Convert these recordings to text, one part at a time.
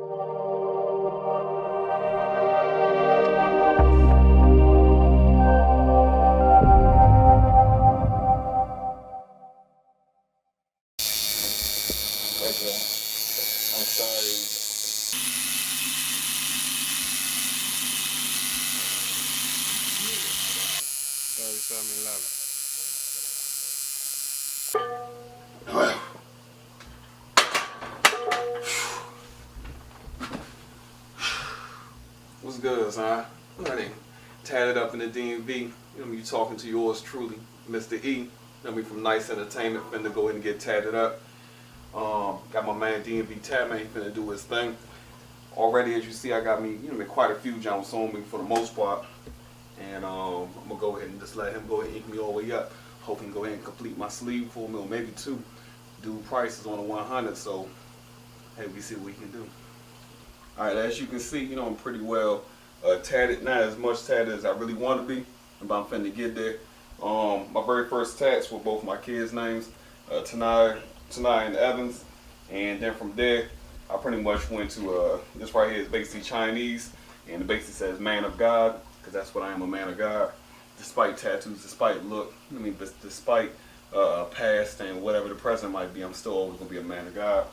I'm sorry. Sorry, 7-Eleven. What's good, son? Honey, tatted up in the DMV. You talking to yours truly, Mr. E. From Nice Entertainment. Finna go ahead and get tatted up. Got my man DMV Tat Man. He finna do his thing. Already, as you see, I got me, quite a few jumps on me for the most part. And I'm gonna go ahead and just let him go ahead and ink me all the way up. Hope he can go ahead and complete my sleeve for me, or maybe two. Do prices on the 100. So, hey, we see what we can do. All right, as you can see, I'm pretty well tatted. Not as much tatted as I really want to be, but I'm finna get there. My very first tats were both my kids' names, Tanai and Evans, and then from there, I pretty much went to this right here is basically Chinese, and it basically says "Man of God," because that's what I am, a man of God. Despite tattoos, despite look, despite past and whatever the present might be, I'm still always gonna be a man of God.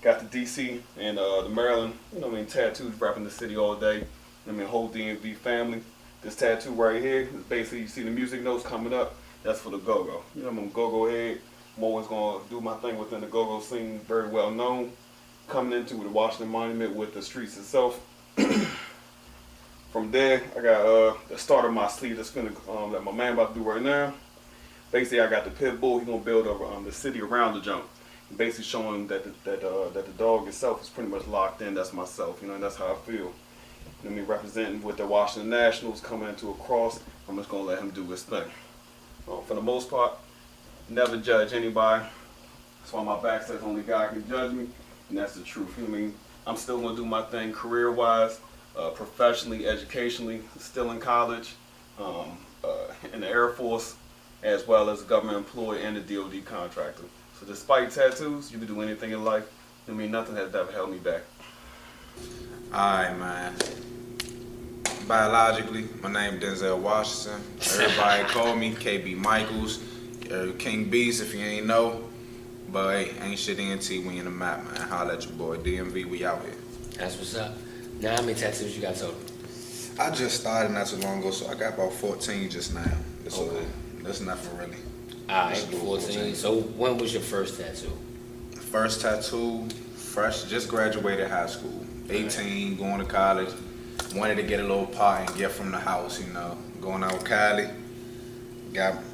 Got the DC and the Maryland, tattoos repping the city all day. Whole DMV family. This tattoo right here is basically, you see the music notes coming up, that's for the go-go. I'm a go-go head. I'm always gonna do my thing within the go-go scene, very well known. Coming into the Washington Monument with the streets itself. From there, I got the start of my sleeve that's gonna that my man about to do right now. Basically, I got the pit bull. He's gonna build the city around the jump. Basically showing that the dog itself is pretty much locked in. That's myself, and that's how I feel. Representing with the Washington Nationals coming into a cross. I'm just gonna let him do his thing. For the most part, never judge anybody. That's why my back says only God can judge me, and that's the truth. I'm still gonna do my thing career-wise, professionally, educationally, still in college, in the Air Force, as well as a government employee and a DOD contractor. So despite tattoos, you can do anything in life. Nothing has ever held me back. Alright, man. Biologically, my name Denzel Washington. Everybody call me KB Michaels, King Beast if you ain't know. But hey, ain't shit ENT when you in the map, man. Holla at your boy, DMV, we out here. That's what's up. Now, how many tattoos you got total? I just started not too long ago, so I got about 14 just now. So Okay. that's nothing really. Alright, 14. So when was your first tattoo? First tattoo, fresh, just graduated high school. 18, going to college. Wanted to get a little part and gift from the house, Going out with Kylie.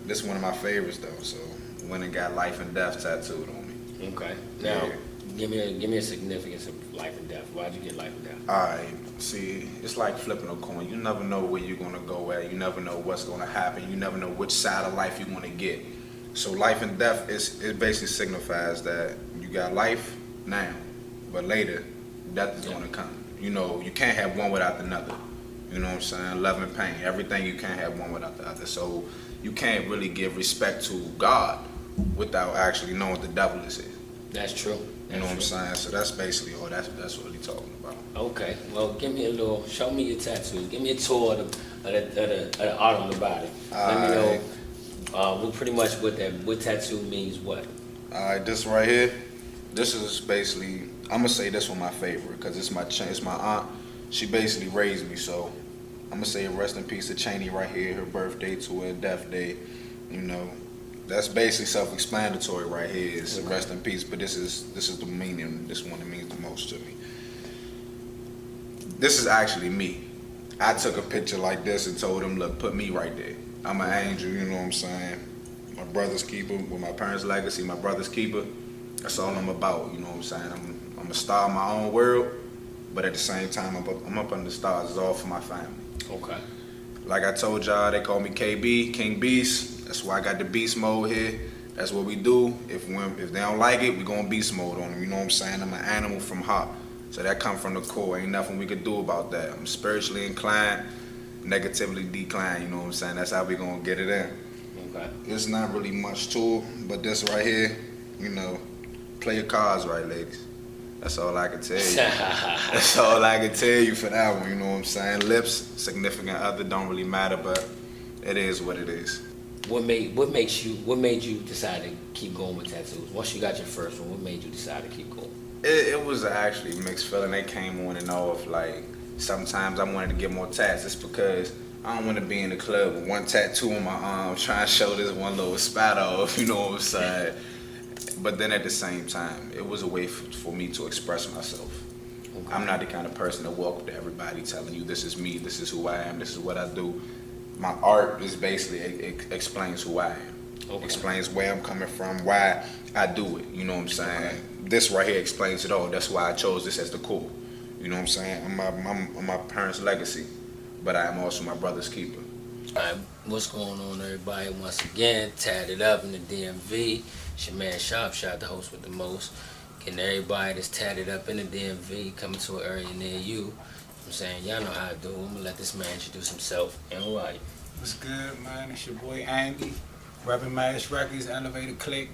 This is one of my favorites though, so went and got life and death tattooed on me. Okay. Now, give me a significance of life and death. Why'd you get life and death? Alright, see, it's like flipping a coin. You never know where you're gonna go at. You never know what's gonna happen. You never know which side of life you're gonna get. So life and death it basically signifies that you got life now, but later death is gonna come. You can't have one without another. You know what I'm saying? Love and pain. Everything, you can't have one without the other. So you can't really give respect to God without actually knowing what the devil is. That's true. You know what I'm saying? So that's basically all that's what he's talking about. Okay. Well, show me your tattoos. Give me a tour of the art on the body. Let me know pretty much what tattoo means what. Alright, this right here, this is basically, I'm gonna say this one my favorite because it's my aunt. She basically raised me, so I'm gonna say rest in peace to Cheney right here, her birthday to her death day. That's basically self-explanatory right here. It's rest in peace, but this is the meaning. This one that means the most to me. This is actually me. I took a picture like this and told him, look, put me right there. I'm an angel, you know what I'm saying? My brother's keeper, with my parents' legacy, my brother's keeper. That's all I'm about, you know what I'm saying? I'm a star in my own world, but at the same time, I'm up under the stars. It's all for my family. Okay. Like I told y'all, they call me KB, King Beast. That's why I got the beast mode here. That's what we do. If they don't like it, we going beast mode on them. You know what I'm saying? I'm an animal from heart. So that come from the core. Ain't nothing we could do about that. I'm spiritually inclined, negatively declined. You know what I'm saying? That's how we gonna get it in. Okay. It's not really much to it, but this right here, play your cards right, ladies. That's all I can tell you. That's all I can tell you for that one, you know what I'm saying? Lips, significant other, don't really matter, but it is what it is. What made you decide to keep going with tattoos? Once you got your first one, what made you decide to keep going? It was actually a mixed feeling. They came on and off. Like, sometimes I wanted to get more tats. It's because I don't want to be in the club with one tattoo on my arm trying to show this one little spot off, you know what I'm saying? But then at the same time, it was a way for me to express myself. Okay. I'm not the kind of person that walk up to everybody telling you this is me, this is who I am, this is what I do. My art is basically, it explains who I am. Okay. Explains where I'm coming from, why I do it, you know what I'm saying? Okay. This right here explains it all. That's why I chose this as the core. You know what I'm saying? I'm my parents' legacy, but I am also my brother's keeper. All right, what's going on, everybody? Once again, Tatted Up in the DMV. It's your man Sharpshot, the host with the most. Getting everybody that's tatted up in the DMV coming to an area near you. I'm saying, y'all know how to do. I'm gonna let this man introduce himself. And who are you? What's good, man? It's your boy Andy, repping Mash Records, Elevator Click.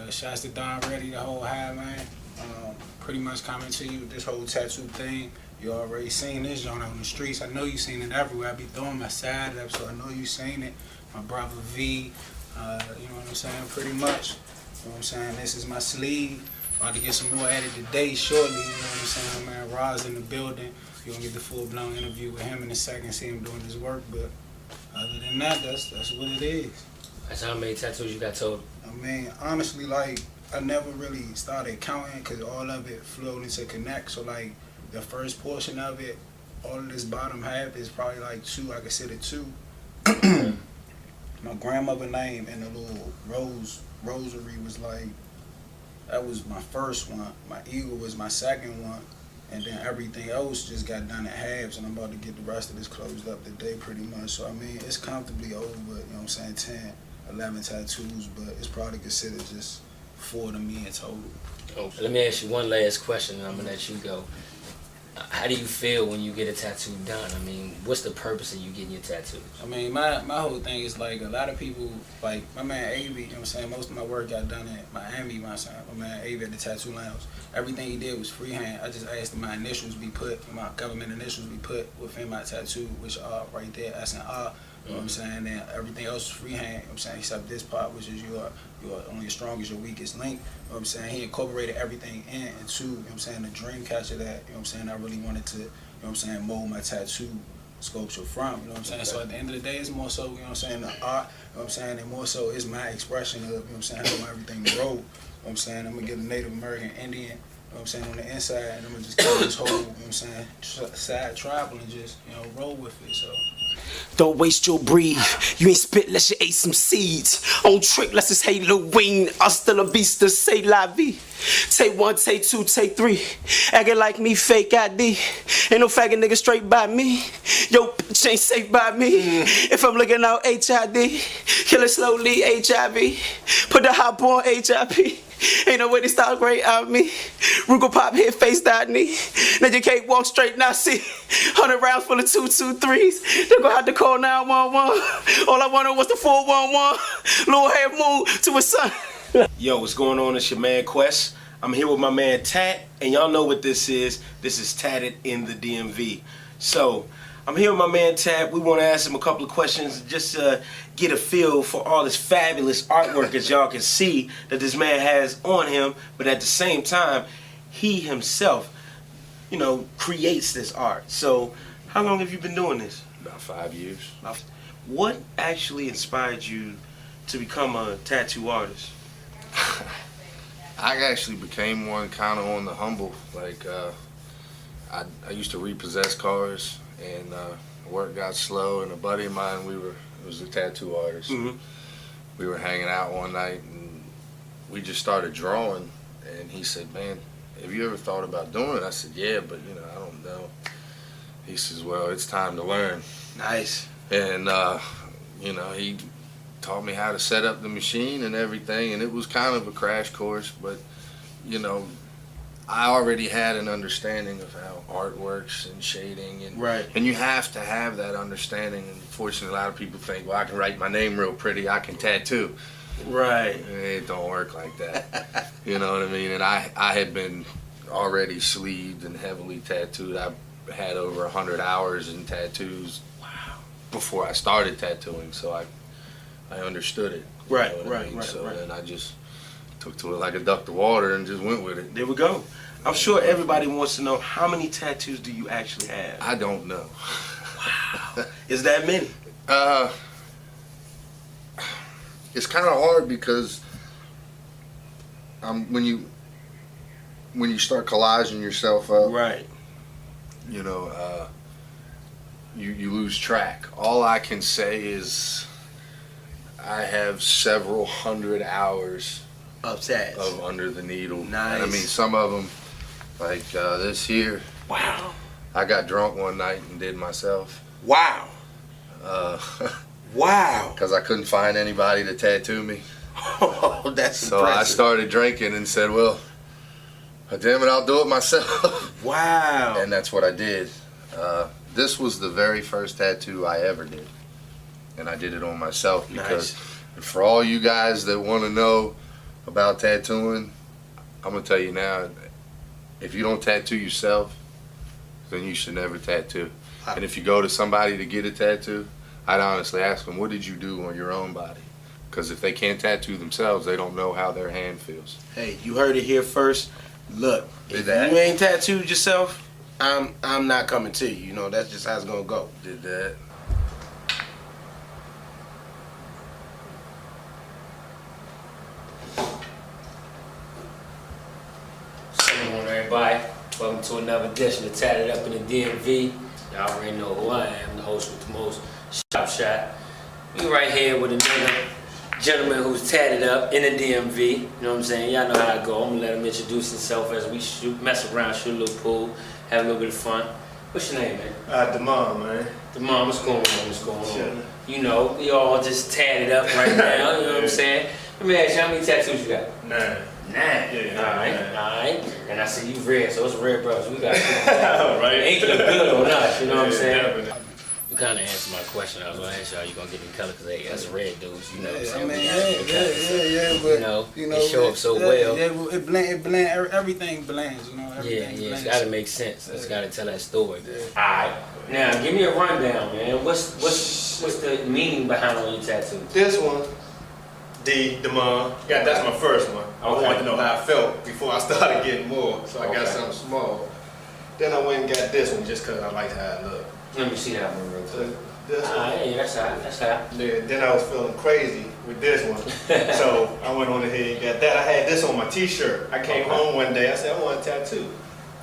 Shouts to Don Reddy, the whole high, man. Pretty much coming to you with this whole tattoo thing. You already seen this joint on the streets. I know you seen it everywhere. I be throwing my side up, so I know you seen it. My brother V, you know what I'm saying? Pretty much. You know what I'm saying? This is my sleeve. About to get some more added today shortly. You know what I'm saying? Man, Roz in the building. You're gonna get the full-blown interview with him in a second, see him doing his work. But other than that, that's what it is. That's how many tattoos you got total? I mean, honestly, like, I never really started counting because all of it flowed into connect. So, like, the first portion of it, all of this bottom half is probably like 2. I consider 2. My grandmother name and the little rosary was like, that was my first one. My eagle was my second one. And then everything else just got done in halves, and I'm about to get the rest of this closed up today pretty much. So, I mean, it's comfortably over, you know what I'm saying, 10, 11 tattoos, but it's probably considered just 4 to me in total. Okay. Let me ask you one last question, and I'm going to let you go. How do you feel when you get a tattoo done? I mean, what's the purpose of you getting your tattoos? I mean, my whole thing is like a lot of people, like my man Avy, you know what I'm saying, most of my work got done in Miami, my man Avy at the Tattoo Lounge. Everything he did was freehand. I just asked that my initials be put, my government initials be put within my tattoo, which are right there, S and R. You know what I'm saying? And everything else is freehand, you know what I'm saying, except this part, which is your only your strongest, your weakest link. You know what I'm saying? He incorporated everything into, you know what I'm saying, the dream catcher that, you know what I'm saying, I really wanted to, you know what I'm saying, mold my tattoo sculpture from, you know what I'm saying? Okay. So at the end of the day, it's more so, you know what I'm saying, the art, you know what I'm saying, and more so it's my expression of, you know what I'm saying, how everything grow. You know what I'm saying? I'm gonna get a Native American Indian, you know what I'm saying, on the inside, and I'm gonna just keep this whole, you know what I'm saying, side tribal and just, you know, roll with it, so. Don't waste your breath. You ain't spit unless you ate some seeds. On trick unless it's Halloween. Hasta la vista, say la vie. Take 1, take 2, take 3. Acting like me, fake ID. Ain't no faggot nigga straight by me. Yo, bitch ain't safe by me. If I'm looking out HID, kill it slowly, HIV. Put the hop on HIP. Ain't no way to stop great out me. Rugal pop hit face that knee. Now you can't walk straight now see. 100 rounds full of 223s. They're gonna have to call 911. All I wanted was the 411. Lil' half moon to his son. Yo, what's going on? It's your man Quest. I'm here with my man Tat, and y'all know what this is. This is Tatted in the DMV. So, I'm here with my man Tat. We want to ask him a couple of questions just to get a feel for all this fabulous artwork as y'all can see that this man has on him. But at the same time, he himself, you know, creates this art. So, how long have you been doing this? About 5 years. What actually inspired you to become a tattoo artist? I actually became one kind of on the humble. Like, I used to repossess cars, and work got slow. And a buddy of mine, was a tattoo artist. Mm-hmm. We were hanging out one night, and we just started drawing. And he said, "Man, have you ever thought about doing it?" I said, "Yeah, but you know, I don't know." He says, "Well, it's time to learn." Nice. And you know, he taught me how to set up the machine and everything, and it was kind of a crash course, but you know, I already had an understanding of how art works and shading, and right. And you have to have that understanding. And fortunately, a lot of people think, well, I can write my name real pretty, I can tattoo. Right. It don't work like that. You know what I mean? And I had been already sleeved and heavily tattooed. I had over 100 hours in tattoos before I started tattooing, so I understood it. You Right, know what I right, mean? right, So right. then I just took to it like a duck to water and just went with it. There we go. I'm sure everybody wants to know, how many tattoos do you actually have? I don't know. Is that many? It's kind of hard because when you start collaging yourself up, Right. you know, you lose track. All I can say is I have several hundred hours Of tats. of Under the Needle. Nice. And I mean, some of them, like this here, Wow. I got drunk one night and did myself. Wow. Wow. Because I couldn't find anybody to tattoo me. Oh, that's So I impressive. started drinking and said, well, damn it, I'll do it myself. Wow. And that's what I did. This was the very first tattoo I ever did. And I did it on myself because for all you guys that want to know about tattooing, I'm going to tell you now, if you don't tattoo yourself, then you should never tattoo. And if you go to somebody to get a tattoo, I'd honestly ask them, what did you do on your own body? Because if they can't tattoo themselves, they don't know how their hand feels. Hey, you heard it here first. Look, if Did that. you ain't tattooed yourself, I'm not coming to you. You know, that's just how it's gonna go. Did that. Good morning, everybody. Welcome to another edition of Tatted Up in the DMV. Y'all already know who I am, the host with the most, Shop Shot. We right here with another gentleman who's tatted up in the DMV. You know what I'm saying? Y'all know how it go. I'm gonna let him introduce himself as we mess around, shoot a little pool, have a little bit of fun. What's your name, man? Demond, man. Demond, what's going on? What's going on? Chillin'. You know, we all just tatted up right now. You know what I'm saying? Let me ask you, how many tattoos you got? 9. 9. Yeah, Alright, 9. alright. And I see you red, so it's red brothers. We got Right. Ain't look good on us, you know what I'm Yeah, saying? definitely. You kind of answered my question. I was going to ask y'all, you going to get in color because hey, that's red dudes, you know what I'm I saying? mean, We gotta get in color. but You know, it show up so well. Yeah, it blend, everything blends, you know. Yeah, Everything yeah, it's blends. got to make sense. It's got to tell that story. Alright, now give me a rundown, man. What's the meaning behind all your tattoos? This one, Demond. Yeah, that's my first one. I Okay. wanted to know how I felt before I started getting more, so I got Okay. something small. Then I went and got this one just because I like how it looked. Let me see that one real quick. This one. Alright, yeah, that's hot, that's hot. Then I was feeling crazy with this one. So I went on ahead and got that. I had this on my t-shirt. I came home one day, I said, I want a tattoo.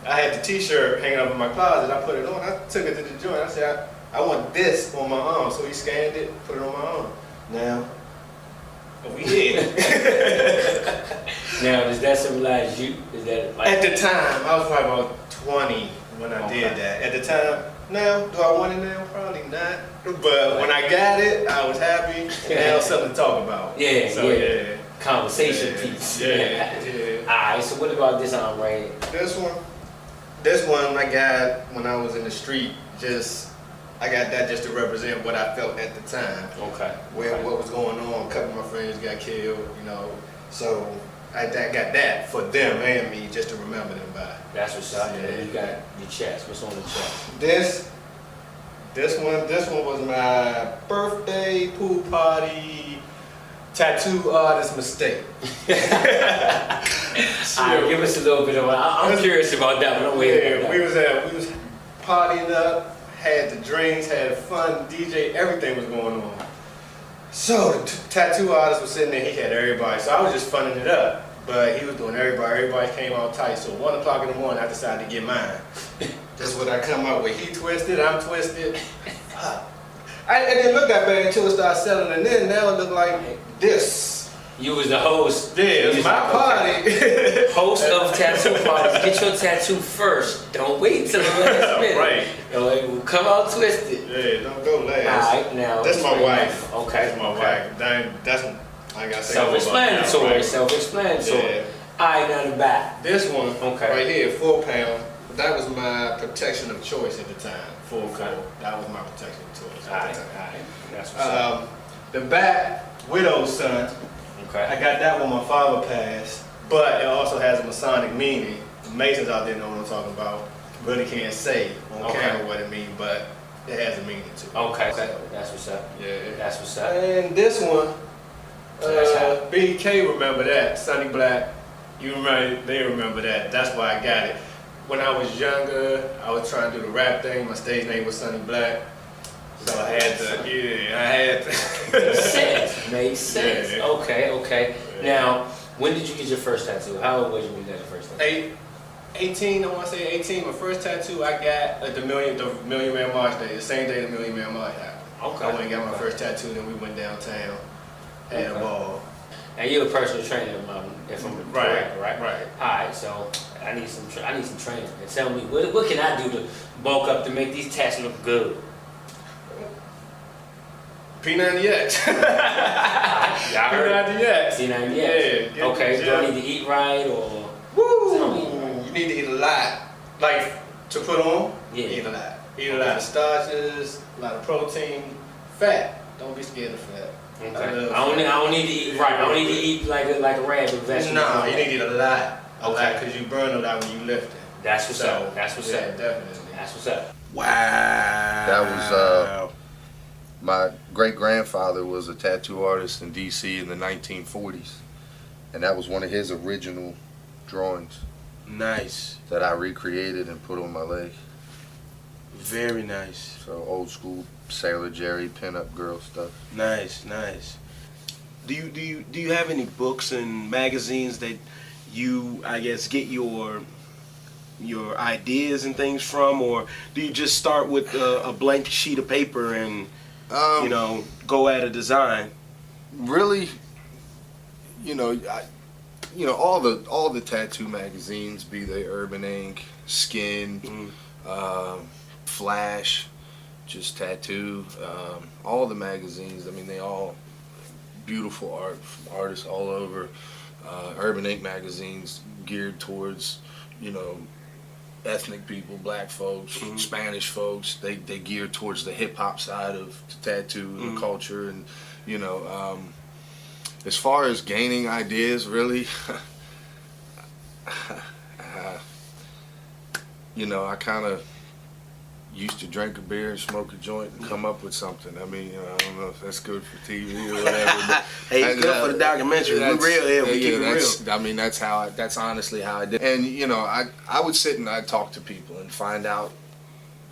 I had the t-shirt hanging up in my closet. I put it on. I took it to the joint. I said, I want this on my arm. So he scanned it, put it on my arm. Now, we here. Now, does that symbolize you? Is that like... At the time, I was probably about 20 when I did that. At the time, now, do I want it now? Probably not. But when I got it, I was happy. And now it's something to talk about. Yeah, So, yeah. Conversation piece. Yeah. Alright, so what about this arm right here? This one I got when I was in the street. I got that just to represent what I felt at the time. Okay. What was going on. A couple of my friends got killed, you know. So I got that for them and me just to remember them by. That's what's up. Yeah. And you got your chest. What's on the chest? This one was my birthday pool party tattoo artist mistake. Alright, give us a little bit of. I'm curious about that one. I'm waiting. Yeah, we was partying up, had the drinks, had fun, DJ, everything was going on. So the tattoo artist was sitting there, he had everybody, so I was just funning it up. But he was doing everybody came out tight. So 1 o'clock in the morning, I decided to get mine. That's what I come up with. He twisted, I'm twisted. It didn't look that bad until it started settling in. Now it looked like this. You was the host. Yeah, it was my party. Host of tattoo parties. Get your tattoo first. Don't wait till the last minute. Right. It will come out twisted. Yeah, don't go last. Alright, now. That's my wife. Okay. That's my wife. That's I ain't gotta say Self-explanatory. Right. Self-explanatory. Yeah. Alright, now the back. This one, Okay. right here, 4 pound. That was my protection of choice at the time. 4 Okay. That was my protection of choice at Alright, the time. alright. That's what's up. The back, widow's son. I Okay. got that when my father passed, but it also has a Masonic meaning. Masons out there know what I'm talking about. Really can't say on Okay. camera what it means, but it has a meaning to it. Okay. That's what's up. Yeah. That's what's up. And this one, That's how- BK remember that. Sonny Black, you remember? They remember that. That's why I got it. When I was younger, I was trying to do the rap thing. My stage name was Sonny Black, so I had to. Yeah, I had to. Sense. Made sense. Yeah. Okay. Now, when did you get your first tattoo? How old was you when you got your first tattoo? 18, I want to say 18. My first tattoo I got at the Million Man March Day, the same day the Million Man March happened. Okay. I went and got my first tattoo, then we went downtown, had a Okay. ball. And you're a personal trainer, if I'm correct, right? Right. All right, so I need some training. And tell me, what can I do to bulk up to make these tats look good? P90X. Y'all heard? P90X. C90X. Yeah. get Okay, the do I gym. need to eat right or? Woo! Tell me. You need to eat a lot. Like, to put on, Yeah. eat a lot. Eat a lot of starches, a lot of protein, fat. Don't be scared of fat. Okay. I don't need to eat right. I don't need to eat like a rabbit vegetable. No, you need to eat a lot. Okay. Because you burn a lot when you lift it. That's what's up. That's what's yeah, up. definitely. That's what's up. Wow. That was my great grandfather was a tattoo artist in DC in the 1940s, and that was one of his original drawings Nice. that I recreated and put on my leg. Very nice. So old school Sailor Jerry pinup girl stuff. Nice. Do you have any books and magazines that you, I guess, get your ideas and things from, or do you just start with a blank sheet of paper and go at a design? Really, all the tattoo magazines, be they Urban Ink, Skin, Flash, just Tattoo, all the magazines. I mean, they all beautiful art from artists all over. Urban Ink magazines geared towards, ethnic people, black folks, Spanish folks. They gear towards the hip hop side of the tattoo and the culture, and as far as gaining ideas, really, I kind of used to drink a beer and smoke a joint and come up with something. I mean, I don't know if that's good for TV or whatever. But Hey, it's good for the documentary. We real here. We keep it real. I mean, that's honestly how I did. And I would sit and I'd talk to people and find out.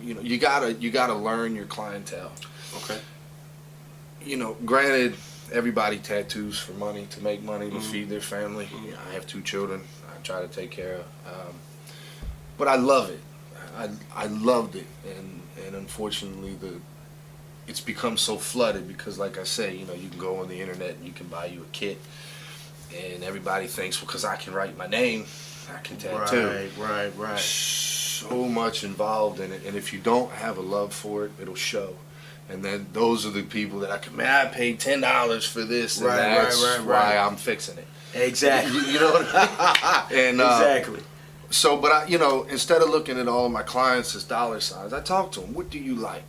You gotta learn your clientele. Okay. Granted, everybody tattoos for money, to make money, to feed their family. I have 2 children I try to take care of. But I love it. I loved it, and unfortunately it's become so flooded because, like I say, you can go on the internet and you can buy you a kit, and everybody thinks, well, because I can write my name, I can tattoo. Right. So much involved in it, and if you don't have a love for it, it'll show. And then those are the people that I paid $10 for this, and that's why I'm fixing it. Exactly. You know what I mean? And Exactly. so, but I, instead of looking at all of my clients as dollar signs, I talk to them. What do you like?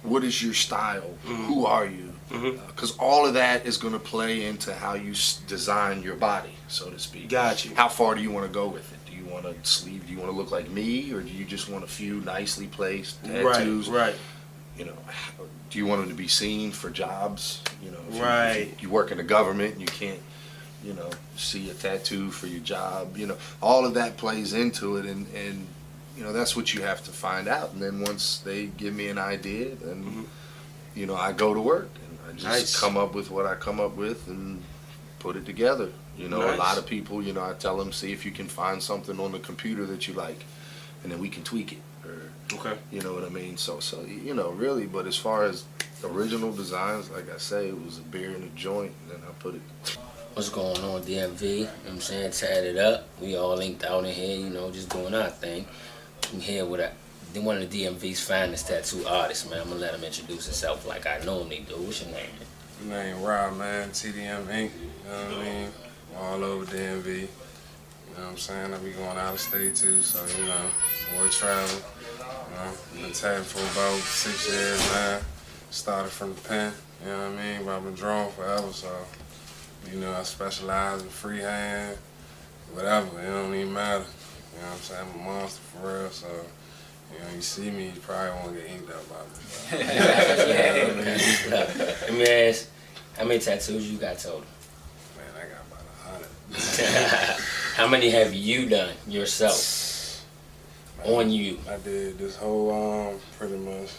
What is your style? Who are you? Because all of that is going to play into how you design your body, so to speak. Got you. How far do you want to go with it? Do you want a sleeve? Do you want to look like me, or do you just want a few nicely placed tattoos? Right. Do you want them to be seen for jobs? If you work in the government and you can't, see a tattoo for your job. All of that plays into it, and that's what you have to find out. And then once they give me an idea, then I go to work and I just come up with what I come up with and put it together. A lot of people, I tell them, see if you can find something on the computer that you like, and then we can tweak it. Okay. You know what I mean? So really, but as far as original designs, like I say, it was a beer and a joint, and then I put it. What's going on, DMV? You know what I'm saying? Tatted up. We all linked out in here, just doing our thing. I'm here with one of the DMV's finest tattoo artists, man. I'm gonna let him introduce himself like I normally do. What's your name? My name Rob, man. TDM Inc. You know what I mean? All over DMV. You know what I'm saying? I be going out of state too, so more travel. Been tattooed for about 6 years, man. Started from the pen, you know what I mean? But I've been drawing forever, so I specialize in freehand, whatever. It don't even matter. You know what I'm saying? I'm a monster for real, so, you know, you see me, you probably won't get inked up by me. Let me ask, how many tattoos you got total? Man, I got about 100. How many have you done yourself? Man, On you? I did this whole arm, pretty much.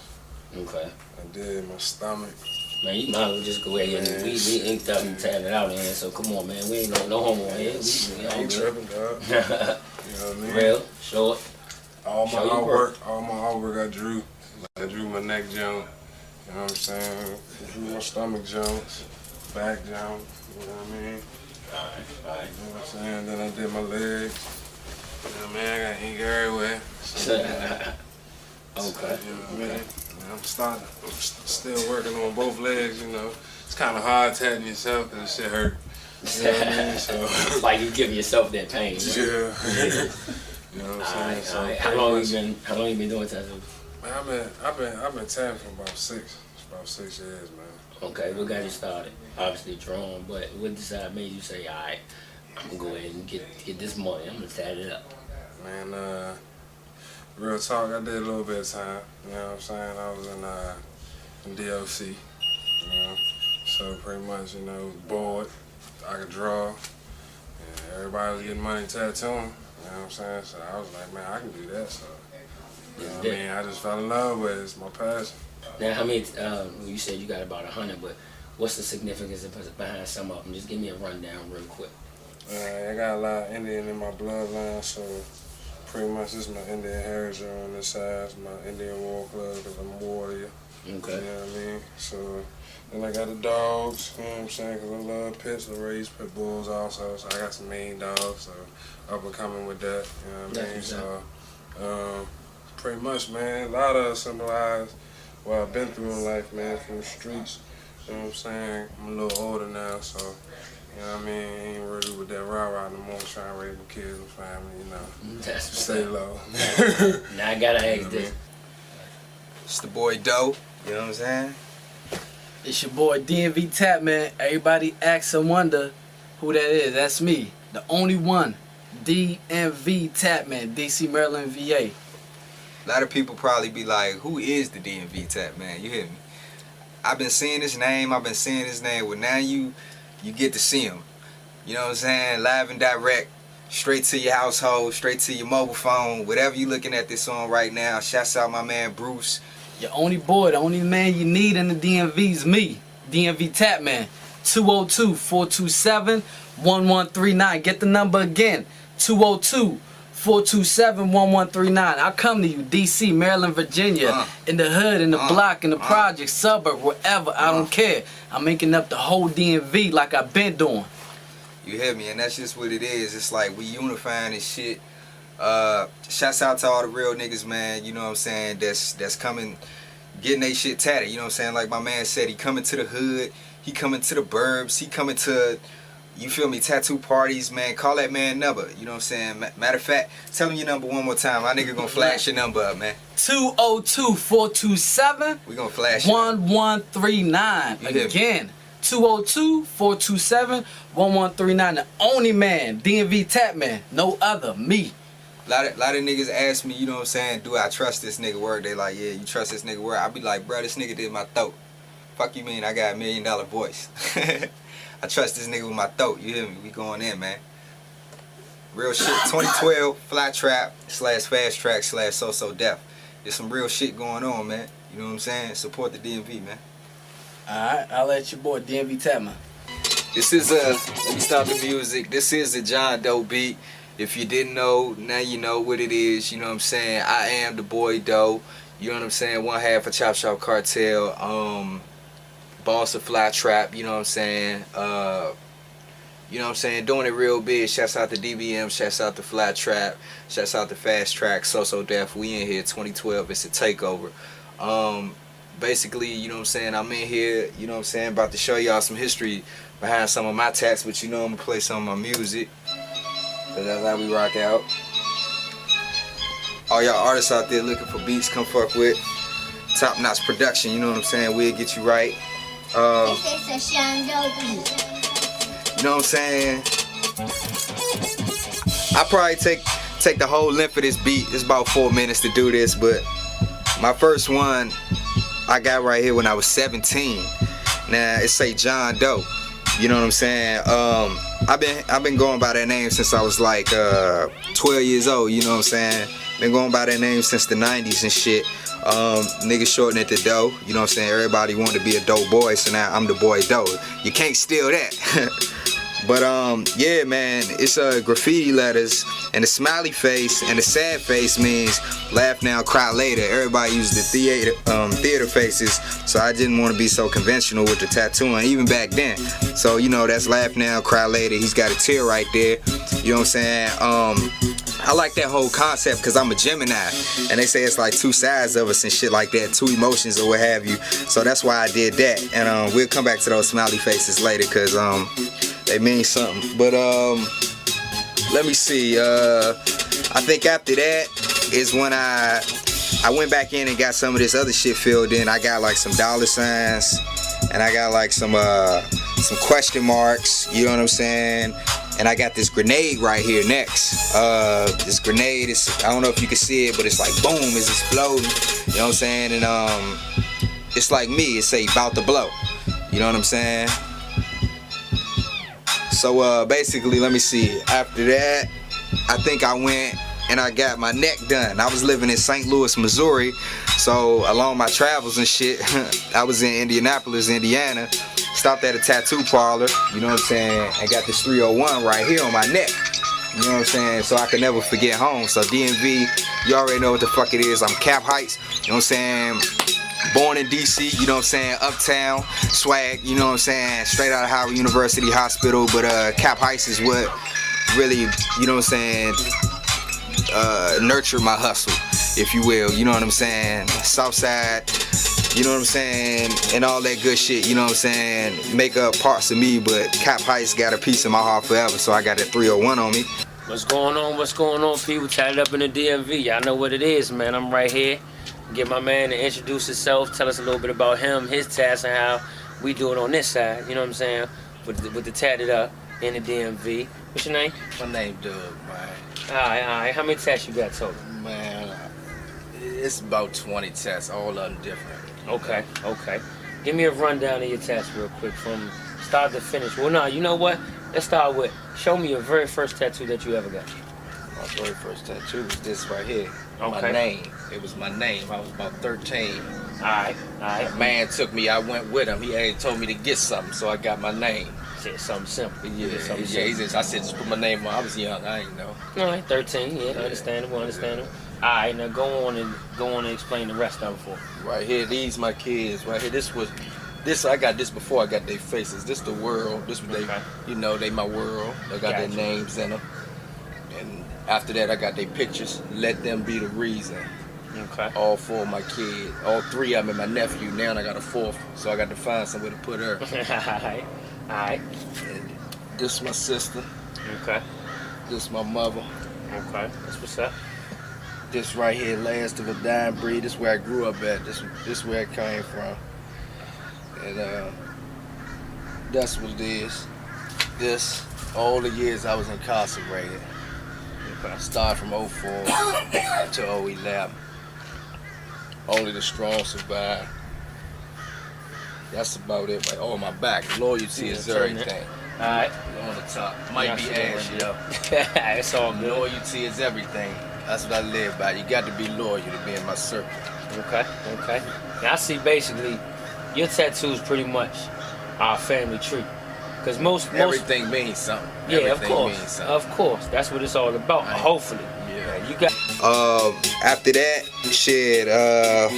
Okay. I did my stomach. Man, you might as well just go ahead and we inked up and tatted out in here, so come on, man. We ain't no homo here. We I all ain't good. tripping, dog. You know what I mean? Real, short. All my Show your artwork I drew. I drew my neck jump. You know what I'm saying? I drew my stomach jumps, back jump. You know what I mean? Alright. You know what I'm saying? Then I did my legs. You know what I mean? I got ink everywhere. So, Okay. you know what I mean? I'm still working on both legs, you know. It's kind of hard tatting yourself because shit hurt. You know what I mean? So, Like you giving yourself that pain. Right? yeah. You know what I'm saying? So Alright. How long you been doing tattoos? Man, I've been tattooing for about 6 years, man. Okay, what got you started? Obviously drawing, but what made you say, alright, I'm gonna go ahead and get this money, I'm gonna tat it up. Man, real talk, I did a little bit of time. You know what I'm saying? I was in DOC, you know. So pretty much, you know, bored. I could draw. And everybody was getting money tattooing. You know what I'm saying? So I was like, man, I can do that. So, you know what I mean? I just fell in love with it. It's my passion. Now, how many, you said you got about 100, but what's the significance behind some of them? Just give me a rundown real quick. I got a lot of Indian in my bloodline, so pretty much this is my Indian heritage on this side. It's my Indian war club because I'm a warrior. Okay. You know what I mean? So then I got the dogs, you know what I'm saying? Because I love pits. I raise pit bulls also, so I got some mean dogs, so up and coming with that, you know what I mean? That's So pretty much, man, a lot of it symbolize what I've been through in life, man, from the streets. You know what I'm saying? I'm a little older now, so, you know what I mean? Ain't really with that rah-rah no more, trying to raise my kids and family, you know. That's Stay low. Now I gotta ask this. It's the boy Doe. You know what I'm saying? It's your boy DMV Tap, man. Everybody asks and wonder who that is. That's me, the only one. DMV Tap, man. DC, Maryland, VA. A lot of people probably be like, who is the DMV Tap, man? You hear me? I've been seeing his name. Well, now you get to see him. You know what I'm saying? Live and direct, straight to your household, straight to your mobile phone, whatever you looking at this on right now. Shouts out my man Bruce. Your only boy, the only man you need in the DMV is me, DMV Tap, man. 202-427-1139. Get the number again. 202-427-1139. I'll come to you, DC, Maryland, Virginia, in the hood, in the block, in the project, suburb, wherever. I don't care. I'm making up the whole DMV like I've been doing. You hear me? And that's just what it is. It's like we unifying and shit. Shouts out to all the real niggas, man. You know what I'm saying? That's coming, getting they shit tatted. You know what I'm saying? Like my man said, he coming to the hood. He coming to the burbs. He coming to, you feel me, tattoo parties, man. Call that man number. You know what I'm saying? Matter of fact, tell him your number one more time. My nigga gonna flash your number up, man. 202-427. We gonna flash it. 1139. Again. 202-427-1139. The only man, DMV Tap, man. No other. Me. A lot of niggas ask me, you know what I'm saying, do I trust this nigga word? They like, yeah, you trust this nigga word? I be like, bro, this nigga did my throat. Fuck you mean I got $1 million voice? I trust this nigga with my throat, you hear me? We going in, man. Real shit, 2012, Fly Trap / Fast Track / So Deaf. There's some real shit going on, man. You know what I'm saying? Support the DMV, man. Alright, I'll let your boy DMV Tap, man. This is let me stop the music. This is the John Doe beat. If you didn't know, now you know what it is. You know what I'm saying? I am the boy Doe. You know what I'm saying? One half of Chop Shop Cartel. Boss of Fly Trap. You know what I'm saying? You know what I'm saying? Doing it real big. Shouts out to DBM. Shouts out to Fly Trap. Shouts out to Fast Track. So Deaf. We in here. 2012. It's a takeover. Basically, you know what I'm saying? I'm in here. You know what I'm saying? About to show y'all some history behind some of my tats. But you know I'm gonna play some of my music. Cause that's how we rock out. All y'all artists out there looking for beats, come fuck with Top Notch Production. You know what I'm saying? We'll get you right. You know what I'm saying? I probably take take the whole length of this beat. It's about 4 minutes to do this, but my first one I got right here when I was 17. Now it say John Doe. You know what I'm saying? I've been going by that name since I was like 12 years old. You know what I'm saying? Been going by that name since the 90s and shit. Niggas shorten it to Doe. You know what I'm saying? Everybody wanted to be a dope boy, so now I'm the boy Doe. You can't steal that. But yeah, man, it's graffiti letters, and the smiley face and the sad face means laugh now, cry later. Everybody uses the theater faces, so I didn't want to be so conventional with the tattooing, even back then. So you know, that's laugh now, cry later. He's got a tear right there. You know what I'm saying? I like that whole concept because I'm a Gemini, and they say it's like two sides of us and shit like that, two emotions or what have you. So that's why I did that, and we'll come back to those smiley faces later because they mean something. But let me see. I think after that is when I went back in and got some of this other shit filled in. I got like some dollar signs, and I got like some question marks. You know what I'm saying? And I got this grenade right here next. This grenade is, I don't know if you can see it, but it's like boom, it's exploding. You know what I'm saying? And it's like me, it's say about to blow. You know what I'm saying? So basically, let me see. After that, I think I went and I got my neck done. I was living in St. Louis, Missouri. So along my travels and shit, I was in Indianapolis, Indiana. Stopped at a tattoo parlor, you know what I'm saying, and got this 301 right here on my neck. You know what I'm saying? So I can never forget home. So DMV, you already know what the fuck it is. I'm Cap Heights, you know what I'm saying? Born in DC, you know what I'm saying? Uptown, swag, you know what I'm saying? Straight out of Howard University Hospital, but Cap Heights is what really, you know what I'm saying, nurtured my hustle, if you will, you know what I'm saying? Southside, you know what I'm saying, and all that good shit, you know what I'm saying, make up parts of me, but Cap Heights got a piece of my heart forever, so I got that 301 on me. What's going on, people? Tatted up in the DMV. Y'all know what it is, man. I'm right here. Get my man to introduce himself, tell us a little bit about him, his tats, and how we do it on this side, you know what I'm saying, with the Tatted up in the DMV. What's your name? My name Doug, man. Alright. How many tats you got total? Man, it's about 20 tats, all of them different. Okay. Give me a rundown of your tats real quick from start to finish. Well, no, you know what? Let's start with, show me your very first tattoo that you ever got. My very first tattoo was this right here. Okay. My name. It was my name. I was about 13. Alright. A man took me, I went with him. He had told me to get something, so I got my name. Said something simple. Yeah, I said just put my name on. I was young, I ain't know. Alright, 13, yeah, understandable. Alright, now go on and explain the rest of it for me. Right here, these my kids. Right here, this I got this before I got their faces. This the world. This what they, you know, they my world. They got their names in them. And after that, I got their pictures. Let them be the reason. Okay. All four of my kids, all three of them, and my nephew. Now I got a fourth, so I got to find somewhere to put her. Alright. And this my sister. Okay. This my mother. Okay. That's what's up. This right here, last of a dying breed. This where I grew up at. This where I came from. And that's what it is. This, all the years I was incarcerated. I started from 04 to 011. Only the strong survive. That's about it. Like, my back. Loyalty is everything. Alright. On the top. Might be ash, yo. It's all good. Loyalty is everything. That's what I live by. You got to be loyal to be in my circle. Okay. Now I see basically your tattoos pretty much our family tree. Cause most everything means something. Yeah, everything means something. Of course. That's what it's all about. Right. Hopefully. Yeah. You got after that, shit, I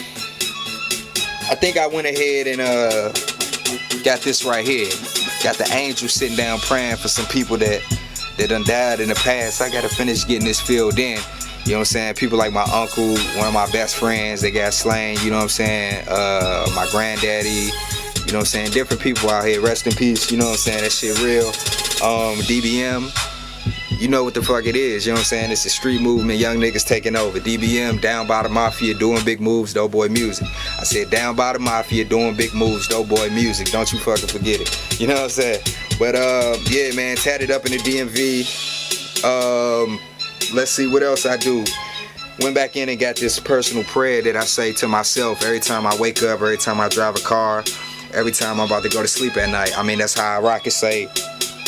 think I went ahead and got this right here. Got the angel sitting down praying for some people that done died in the past. I gotta finish getting this filled in. You know what I'm saying? People like my uncle, one of my best friends, they got slain, you know what I'm saying? My granddaddy, you know what I'm saying? Different people out here, rest in peace, you know what I'm saying? That shit real. DBM, you know what the fuck it is, you know what I'm saying? It's a street movement, young niggas taking over. DBM, down by the mafia, doing big moves, dope boy music. I said down by the mafia, doing big moves, dope boy music. Don't you fucking forget it. You know what I'm saying? But yeah, man, tatted up in the DMV. let's see what else I do. Went back in and got this personal prayer that I say to myself every time I wake up, every time I drive a car, every time I'm about to go to sleep at night. I mean, that's how I rock it. Say,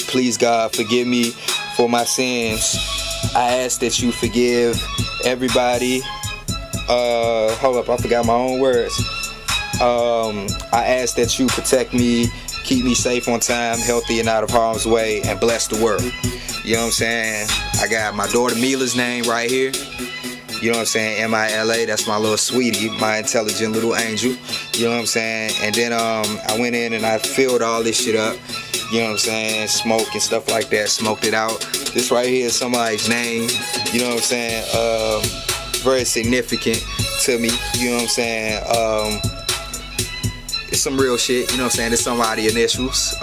please God, forgive me for my sins. I ask that you forgive everybody. Hold up, I forgot my own words. I ask that you protect me, keep me safe on time, healthy and out of harm's way, and bless the world. You know what I'm saying? I got my daughter Mila's name right here. You know what I'm saying? M-I-L-A, that's my little sweetie, my intelligent little angel. You know what I'm saying? And then I went in and I filled all this shit up. You know what I'm saying? Smoke and stuff like that, smoked it out. This right here is somebody's name. You know what I'm saying? Very significant to me. You know what I'm saying? It's some real shit. You know what I'm saying? It's somebody's initials.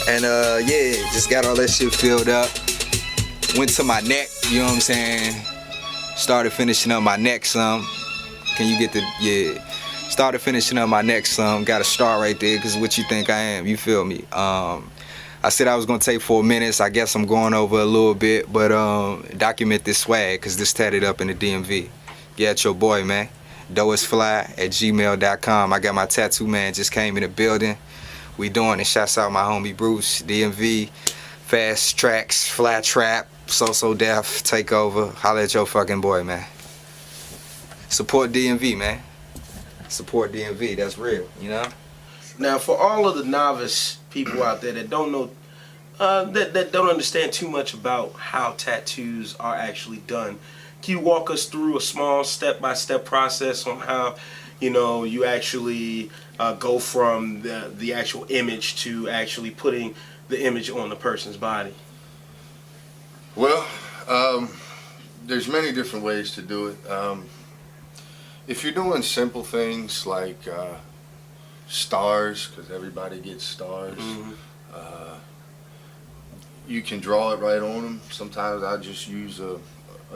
Yeah, just got all that shit filled up. Went to my neck, you know what I'm saying? Started finishing up my neck some. Can you get the, yeah. Started finishing up my neck some. Got a star right there, because what you think I am, you feel me? I said I was going to take 4 minutes. I guess I'm going over a little bit, but document this swag, because this tatted up in the DMV. Yeah, it's your boy, man. doeisfly@gmail.com. I got my tattoo man, just came in the building. We doing it. Shouts out my homie Bruce, DMV, Fast Tracks, Flat Trap, So Def, Takeover. Holla at your fucking boy, man. Support DMV, man. Support DMV, that's real, you know? Now, for all of the novice people out there that don't know, that don't understand too much about how tattoos are actually done, can you walk us through a small step-by-step process on how, you know, you actually go from the actual image to actually putting the image on the person's body? Well, there's many different ways to do it. If you're doing simple things like stars, because everybody gets stars, you can draw it right on them. Sometimes I just use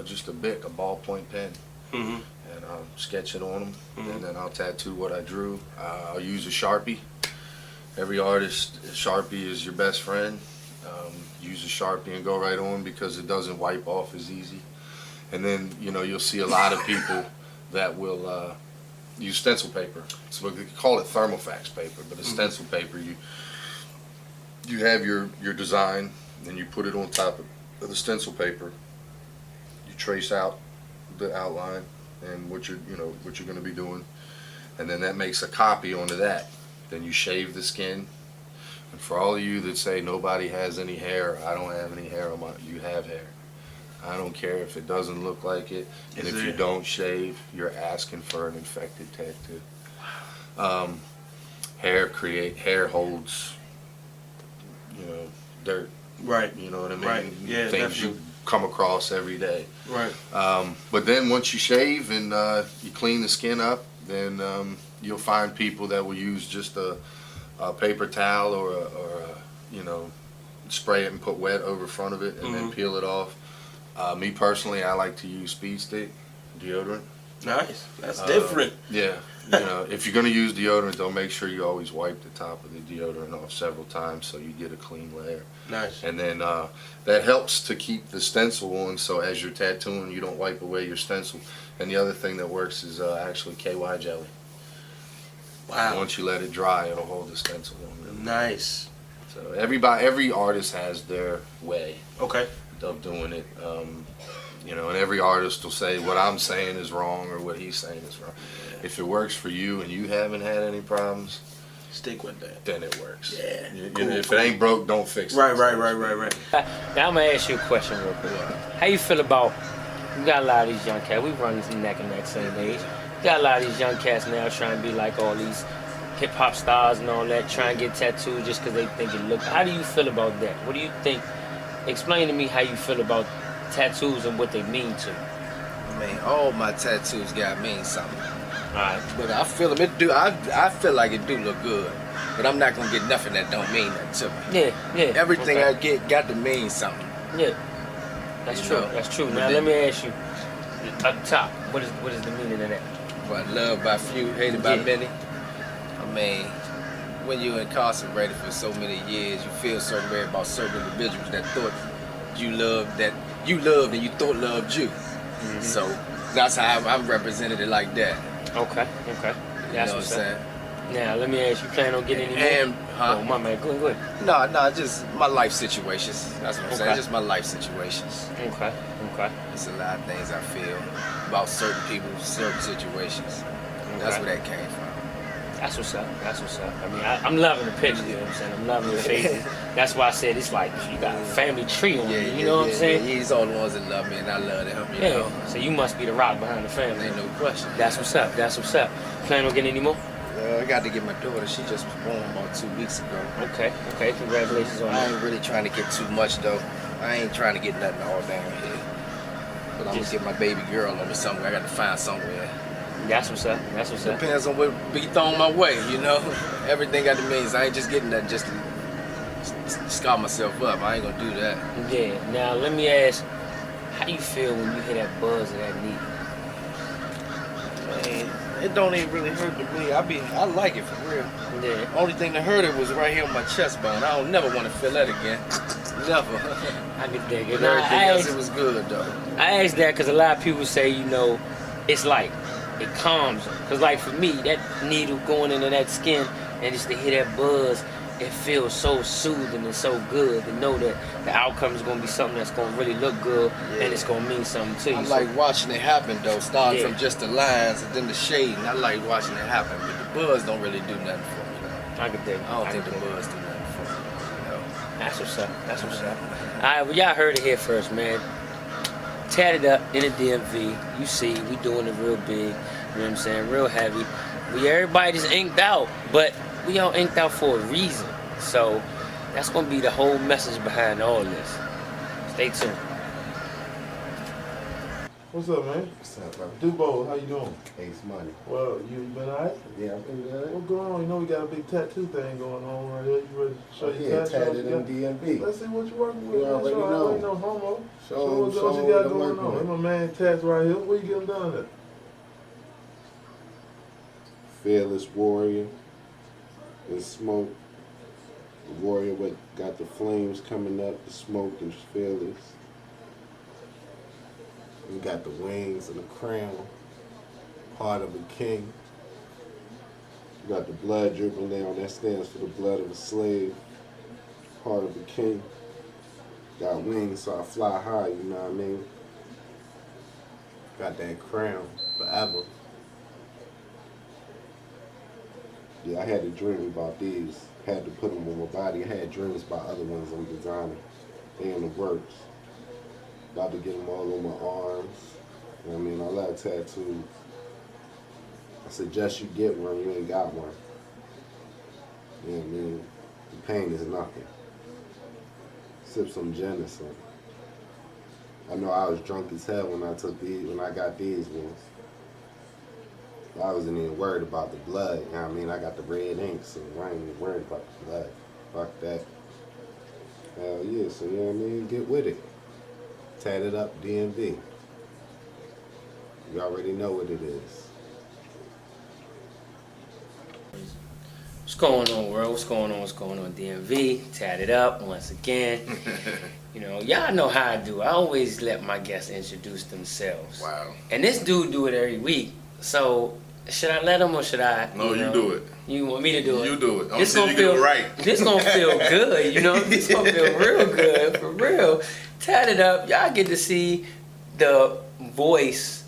just a bic, a ballpoint pen, and I'll sketch it on them, and then I'll tattoo what I drew. I'll use a Sharpie. Every artist, Sharpie is your best friend. Use a Sharpie and go right on, because it doesn't wipe off as easy. And then, you know, you'll see a lot of people that will use stencil paper. So we call it thermofax paper, but it's stencil paper. You have your design, and you put it on top of the stencil paper. You trace out the outline and what you're going to be doing, and then that makes a copy onto that. Then you shave the skin. And for all of you that say nobody has any hair, I don't have any hair on my, you have hair. I don't care if it doesn't look like it, and if you don't shave, you're asking for an infected tattoo. Hair holds, you know, dirt. Right. You know what I mean? Right. Yeah, things definitely. you come across every day. Right. But then once you shave and you clean the skin up, then you'll find people that will use just a paper towel or you know, spray it and put wet over front of it and then peel it off. Me personally, I like to use Speed Stick deodorant. Nice. That's different. Yeah. You know, if you're going to use deodorant, though, make sure you always wipe the top of the deodorant off several times so you get a clean layer. Nice. And then that helps to keep the stencil on, so as you're tattooing, you don't wipe away your stencil. And the other thing that works is actually KY jelly. Wow. Once you let it dry, it'll hold the stencil on. Nice. So every artist has their way of doing it. You know, and every artist will say what I'm saying is wrong or what he's saying is wrong. If it works for you and you haven't had any problems, stick with that. Then it works. Yeah. If it ain't broke, don't fix it. Right. Now I'm gonna ask you a question real quick. How you feel about, you got a lot of these young cats, we run neck and neck same age. You got a lot of these young cats now trying to be like all these hip hop stars and all that, trying to get tattoos just because they think it look. How do you feel about that? What do you think? Explain to me how you feel about tattoos and what they mean to you. I mean, all my tattoos gotta mean something. Alright. But I feel them, it do. I feel like it do look good. But I'm not gonna get nothing that don't mean nothing to me. Yeah. Everything I get got to mean something. Yeah. That's true. That's true. Now let me ask you, up top, what is the meaning of that? What, loved by few, hated by many? I mean, when you're incarcerated for so many years, you feel certain way about certain individuals that thought you loved and you thought loved you. So that's how I'm represented it like that. Okay. That's You know what's what I'm up. saying? Now, let me ask you, plan on getting any more? And Oh, my man, go ahead. No, just my life situations. That's what I'm saying. Okay. Just my life situations. Okay. There's a lot of things I feel about certain people, certain situations. That's where that came from. That's what's up. I mean, I'm loving the picture, you know what I'm saying? I'm loving the faces. That's why I said it's like you got a family tree on you, you know what I'm saying? Yeah, he's all the ones that love me and I love them, you know. So you must be the rock behind the family. Ain't no question. That's what's up. Plan on getting any more? I got to get my daughter. She just was born about 2 weeks ago. Okay. Congratulations on I that. ain't really trying to get too much though. I ain't trying to get nothing all down here. But I'm gonna get my baby girl on me somewhere. I got to find somewhere. That's what's up. Depends on what be thrown my way, you know. Everything got to means. I ain't just getting that just to scar myself up. I ain't gonna do that. Yeah. Now let me ask, how you feel when you hear that buzz of that knee? Man, it don't even really hurt to me. I like it for real. Yeah. Only thing that hurt it was right here on my chest bone. I don't never want to feel that again. Never. I could dig it. But Now, everything else, it was good though. I asked that because a lot of people say, you know, it's like it calms them. Because like for me, that needle going into that skin and just to hear that buzz, it feels so soothing and so good to know that the outcome is going to be something that's going to really look good and it's going to mean something to you. I like watching it happen though, starting Yeah. from just the lines and then the shading. I like watching it happen, but the buzz don't really do nothing for me though. I could dig it. I don't think the buzz do nothing for me. You know? That's what's up. All right, well, y'all heard it here first, man. Tatted Up in the DMV. You see, we doing it real big. You know what I'm saying? Real heavy. Everybody just inked out, but we all inked out for a reason. So that's gonna be the whole message behind all this. Stay tuned. What's up, man? What's up, bro? Dubo, how you doing? Ace Money. Well, you been alright? Yeah, I've been good. What's going on? You know we got a big tattoo thing going on right here. You ready to show your Yeah, tattoo? Tatted in DMV. Let's see what you working with. You man. already Show, know. I ain't no homo. Show what you them got the going work on. with. Hey, my man Tats right here. Where you get him done at? Fearless Warrior and Smoke. The warrior with got the flames coming up, the smoke is fearless. We got the wings and the crown, heart of a king. We got the blood dripping down, that stands for the blood of a slave, heart of a king. Got wings so I fly high, you know what I mean? Got that crown forever. Yeah, I had a dream about these. Had to put them on my body. I had dreams about other ones I'm designing. They in the works. About to get them all on my arms. You know what I mean? I love tattoos. I suggest you get one. You ain't got one. You know what I mean? The pain is nothing. Sip some gin or something. I know I was drunk as hell when I got these ones. I wasn't even worried about the blood, you know what I mean? I got the red ink, so I ain't even worried about the blood. Fuck that. Hell yeah, so you know what I mean? Get with it. Tatted Up DMV. You already know what it is. What's going on, world? What's going on, DMV? Tatted Up once again. You know, y'all know how I do. I always let my guests introduce themselves. Wow. And this dude do it every week. So, should I let him or should I? No, you know? do it. You want me to do it? You do it. I'm This saying gonna you get feel it right. This gonna feel good, you know. This gonna feel real good, for real. Tatted Up, y'all get to see the voice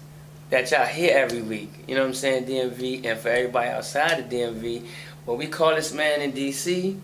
that y'all hear every week. You know what I'm saying, DMV, and for everybody outside the DMV, what we call this man in DC,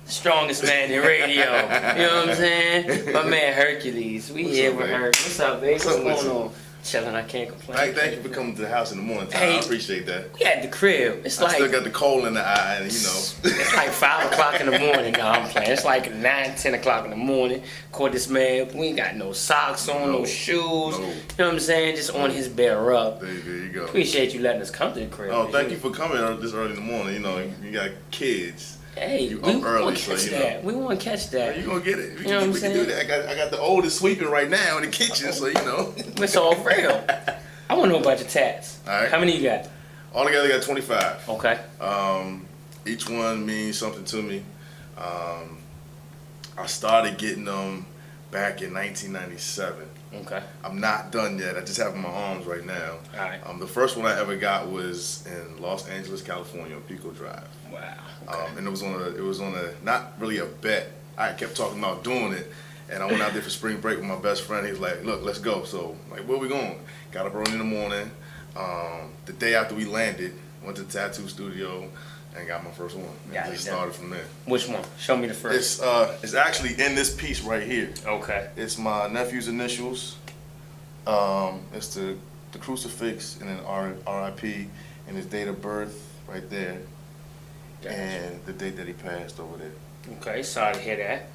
the strongest man in radio. You know what I'm saying? My man Hercules. We What's here up, with babe? her. What's up, babe? What's What's up with going you? on? Chilling, I can't complain. Thank you for coming to the house in the morning time. Hey, I appreciate that. We at the crib. It's I like still got the coal in the eye, and you know. it's like 5 o'clock in the morning. No, I'm playing. It's like 9, 10 o'clock in the morning. Caught this man. We ain't got no socks on, no shoes. No. You know what I'm saying? Just on his bare rub. There you go. Appreciate you letting us come to the crib. Oh, thank you for coming this early in the morning. You know, you got kids. Hey, You we up early, want to so catch you know. that. We want to catch that. You gonna get it. You know what I'm we can saying? do that. I got the oldest sweeping right now in the kitchen, so you know. It's all real. I want to know about your tats. All right. How many you got? Altogether, I got 25. Okay. Each one means something to me. I started getting them back in 1997. Okay. I'm not done yet. I just have my arms right now. All right. The first one I ever got was in Los Angeles, California, on Pico Drive. Wow. Okay. And it was on a not really a bet. I kept talking about doing it, and I went out there for spring break with my best friend. He was like, "Look, let's go." So like, where we going? Got up early in the morning. The day after we landed, went to the tattoo studio and got my first one. And just started from there. Which one? Show me the first. It's actually in this piece right here. Okay. It's my nephew's initials. It's the crucifix and then R.I.P. and his date of birth right there. Gotcha. And the date that he passed over there. Okay, sorry to hear that.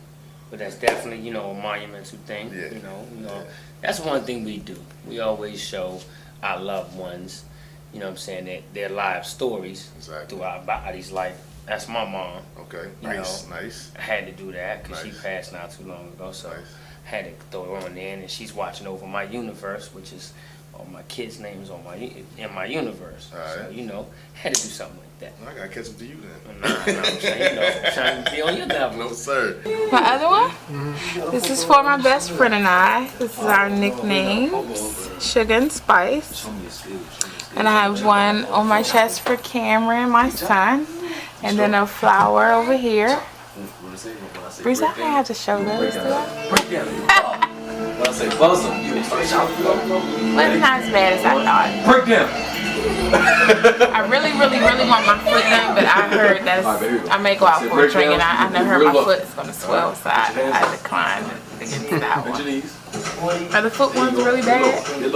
But that's definitely, a monumental thing. Yeah. That's one thing we do. We always show our loved ones, their life stories through our bodies. Like, that's my mom. Okay, nice. Nice. I had to do that because she Nice. passed not too long ago. So I had to throw her on there, and she's watching over my universe, which is all my kids' names in my universe. All right. So, had to do something like that. I gotta catch up to you then. Nah, I'm saying, I'm trying to be on your level. No, sir. My other one? This is for my best friend and I. This is our nicknames, Sugar and Spice. And I have one on my chest for Cameron, my son. And then a flower over here. Breeze, I have to show those, do I? When I say buzz them, you start shouting. Well, it's not as bad as I thought. Break down. I really want my foot done, but I heard that I may go out for a drink and I heard my foot is going to swell, so I declined to get that one. Are the foot ones really bad? It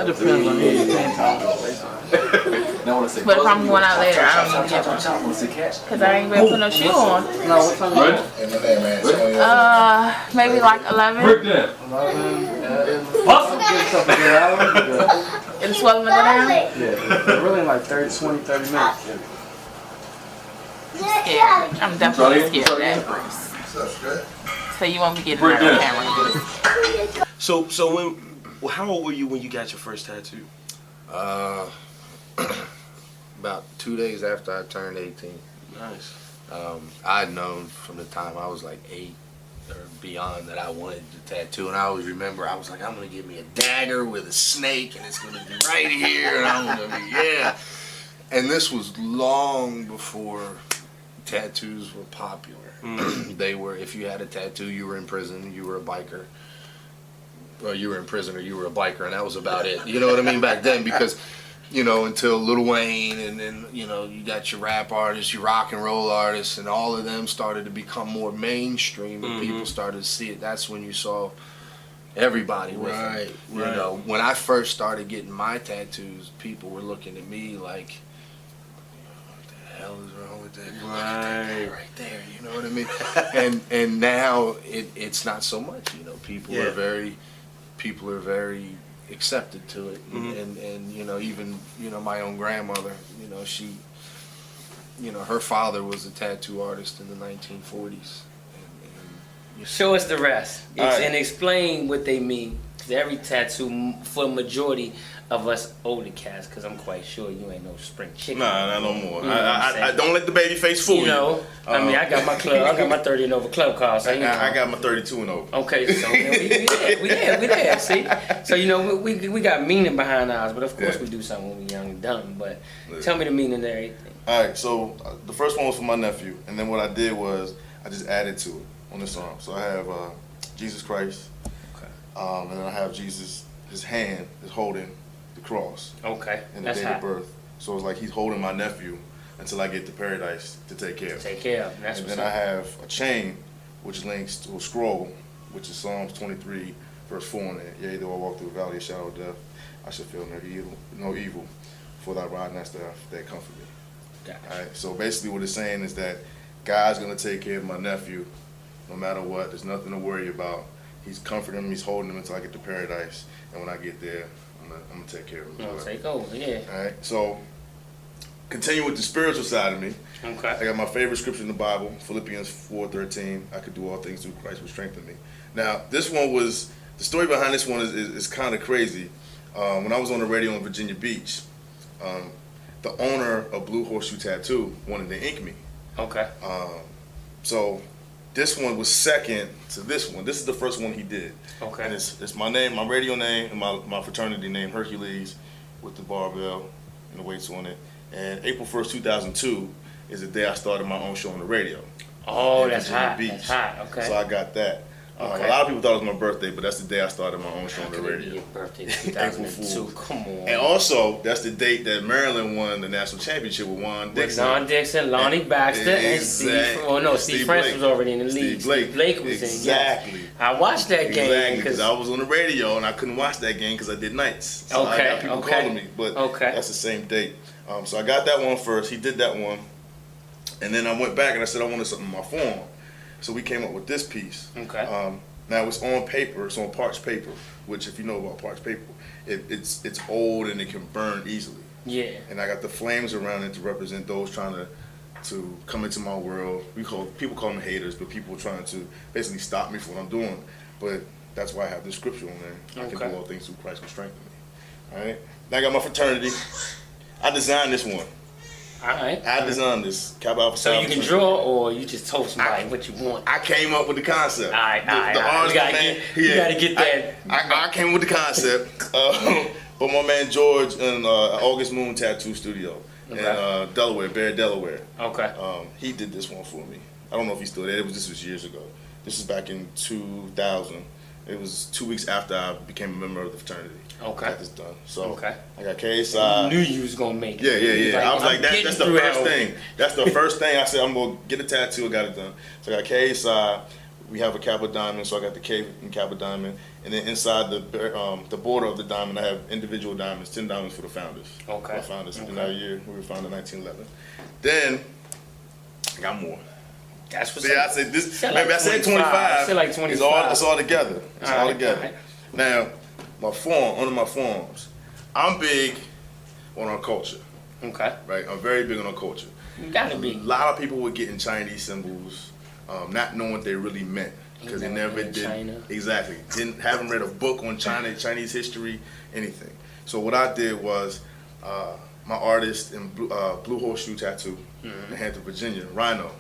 depends on who you're But if I'm going out later, I don't need to get one. Because I ain't gonna put no shoe on. No, what time Maybe like 11. It'll swell them down? Yeah, really like 30 minutes. Scared. I'm definitely scared of that, Bruce. So you won't be getting that on camera. So how old were you when you got your first tattoo? About 2 days after I turned 18. Nice. I'd known from the time I was like 8 or beyond that I wanted the tattoo, and I always remember I was like, I'm gonna get me a dagger with a snake, and it's gonna be right here, and I'm gonna be And this was long before tattoos were popular. They were, if you had a tattoo, you were in prison, you were a biker. Well, you were in prison or you were a biker, and that was about it. You know what I mean? Back then, because, until Lil Wayne, and then, you got your rap artists, your rock and roll artists, and all of them started to become more mainstream, and people started to see it. That's when you saw everybody with them. When I first started getting my tattoos, people were looking at me like, what the hell is wrong with that? Right there, you know what I mean? and now it's not so much, people are very accepted to it, and even my own grandmother, she, her father was a tattoo artist in the 1940s. Show us the rest Right. and explain what they mean. Cause every tattoo for the majority of us older cats, because I'm quite sure you ain't no spring chicken. Nah, not no more. You know what I'm I don't let the baby face fool you. I mean, I got my 30 and over club card. So, I got my 32 and over. Okay, so we there, see? So, we got meaning behind ours, but of course we do something when we're young and dumb. But tell me the meaning of everything. All right, so the first one was for my nephew, and then what I did was I just added to it on this arm. So I have Jesus Christ, and then I have Jesus, his hand is holding the cross. Okay, and the that's date hot. of birth. So it's like he's holding my nephew until I get to paradise to take care of. Take care of. That's and what's then I up. have a chain which links to a scroll, which is Psalms 23, verse 4 in there. Yea, though I walk through the valley of shadow of death, I shall feel no evil, for thy rod and thy staff, they comfort me. Gotcha. All right, so basically what it's saying is that God's going to take care of my nephew no matter what. There's nothing to worry about. He's comforting him, he's holding him until I get to paradise. And when I get there, I'm going to take care of him. I'll take over, yeah. All right, so continue with the spiritual side of me. Okay. I got my favorite scripture in the Bible, Philippians 4:13. I could do all things through Christ who strengthened me. Now, this one was, the story behind this one is kind of crazy. When I was on the radio in Virginia Beach, the owner of Blue Horseshoe Tattoo wanted to ink me. Okay. So this one was second to this one. This is the first one he did. Okay. And it's my name, my radio name, and my fraternity name, Hercules, with the barbell and the weights on it. And April 1st, 2002 is the day I started my own show on the radio. Oh, that's hot. That's hot. Okay. So I got that. Okay. A lot of people thought it was my birthday, but that's the day I started my own show on the radio. Your birthday, 2002. Come on. And also, that's the date that Maryland won the national championship with Juan Dixon. With Juan Dixon, Lonnie Baxter, and Steve. Oh no, Steve Francis was already in the league. Steve Blake was exactly. in. Yes. I watched that game. Exactly, because I was on the radio and I couldn't watch that game because I did nights. So I got people calling me, but that's the same date. So I got that one first. He did that one. And then I went back and I said I wanted something in my form. So we came up with this piece. Okay. Now it's on paper, it's on parchment paper, which if you know about parchment paper, it's old and it can burn easily. Yeah. And I got the flames around it to represent those trying to come into my world. People call them haters, but people trying to basically stop me from what I'm doing. But that's why I have this scripture on there. I can do all things through Christ who strengthens me. Alright? Now I got my fraternity. I designed this one. Alright. I designed this. Kappa Alpha So you can draw, or you just told somebody what you want? I came up with the concept. Alright. You gotta get that. I came with the concept. But my man George in August Moon Tattoo Studio in Delaware, Bear, Delaware. Okay. He did this one for me. I don't know if he's still there. This was years ago. This is back in 2000. It was 2 weeks after I became a member of the fraternity. Okay. Got this done. So I got KSI. You knew you was gonna make it. Yeah. I was like, that's the first hell. thing. That's the first thing I said. I'm gonna get a tattoo. I got it done. So I got KSI. We have a Kappa diamond, so I got the K in Kappa diamond, and then inside the border of the diamond, I have individual diamonds, 10 diamonds for the founders. Okay. For the founders in our year. We were founded in 1911. Then I got more. That's what's I said this. Maybe I said 25. I said like 25. It's all together. It's all together. Now, my form, under my forms, I'm big on our culture. Okay. Right. I'm very big on our culture. You gotta be. A lot of people were getting Chinese symbols, not knowing what they really meant because they never did. China. Exactly. Haven't read a book on China, Chinese history, anything. So what I did was, my artist in Blue Horseshoe Tattoo in Hampton, Virginia, Rhino.